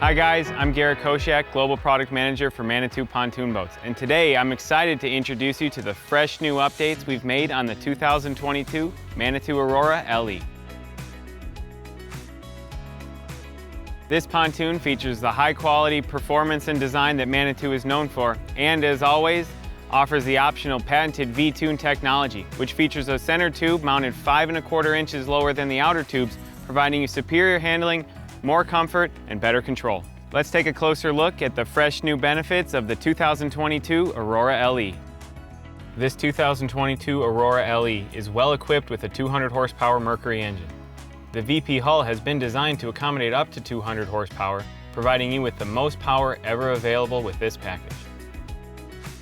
Hi guys, I'm Garrett Koshak, Global Product Manager for Manitou Pontoon Boats, and today I'm excited to introduce you to the fresh new updates we've made on the 2022 Manitou Aurora LE. This pontoon features the high-quality performance and design that Manitou is known for, and as always, offers the optional patented V-Toon Technology, which features a center tube mounted 5¼ inches lower than the outer tubes, providing you superior handling, more comfort, and better control. Let's take a closer look at the fresh new benefits of the 2022 Aurora LE. This 2022 Aurora LE is well equipped with a 200 horsepower Mercury engine. The VP hull has been designed to accommodate up to 200 horsepower, providing you with the most power ever available with this package.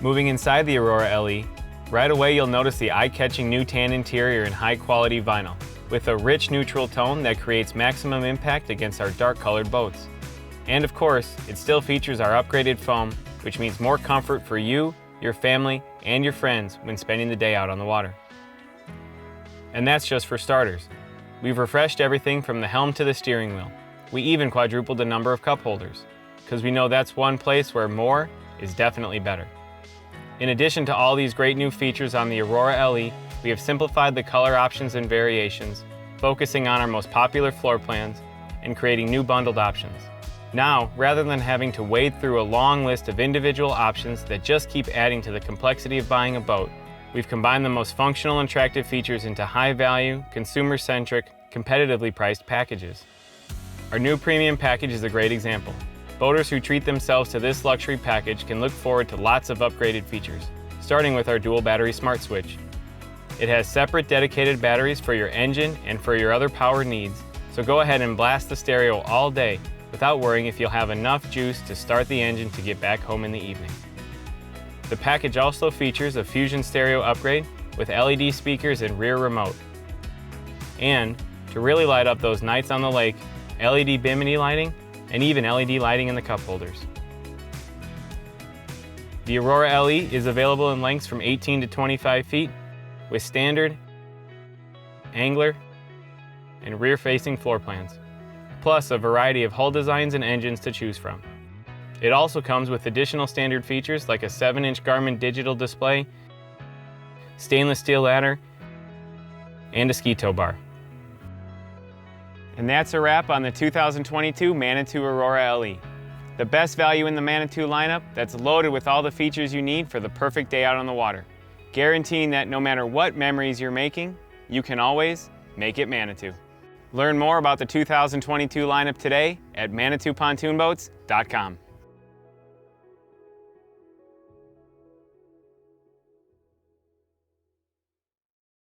Moving inside the Aurora LE, right away you'll notice the eye-catching new tan interior in high-quality vinyl, with a rich neutral tone that creates maximum impact against our dark-colored boats. And of course, it still features our upgraded foam, which means more comfort for you, your family, and your friends when spending the day out on the water. And that's just for starters. We've refreshed everything from the helm to the steering wheel. We even quadrupled the number of cup holders, because we know that's one place where more is definitely better. In addition to all these great new features on the Aurora LE, we have simplified the color options and variations, focusing on our most popular floor plans and creating new bundled options. Now, rather than having to wade through a long list of individual options that just keep adding to the complexity of buying a boat, we've combined the most functional and attractive features into high-value, consumer-centric, competitively priced packages. Our new premium package is a great example. Boaters who treat themselves to this luxury package can look forward to lots of upgraded features, starting with our dual battery smart switch. It has separate dedicated batteries for your engine and for your other power needs, so go ahead and blast the stereo all day without worrying if you'll have enough juice to start the engine to get back home in the evening. The package also features a Fusion stereo upgrade with LED speakers and rear remote. And, to really light up those nights on the lake, LED bimini lighting and even LED lighting in the cup holders. The Aurora LE is available in lengths from 18 to 25 feet with standard, angler, and rear-facing floor plans, plus a variety of hull designs and engines to choose from. It also comes with additional standard features like a 7-inch Garmin digital display, stainless steel ladder, and a ski tow bar. And that's a wrap on the 2022 Manitou Aurora LE. The best value in the Manitou lineup that's loaded with all the features you need for the perfect day out on the water, guaranteeing that no matter what memories you're making, you can always make it Manitou. Learn more about the 2022 lineup today at ManitouPontoonBoats.com.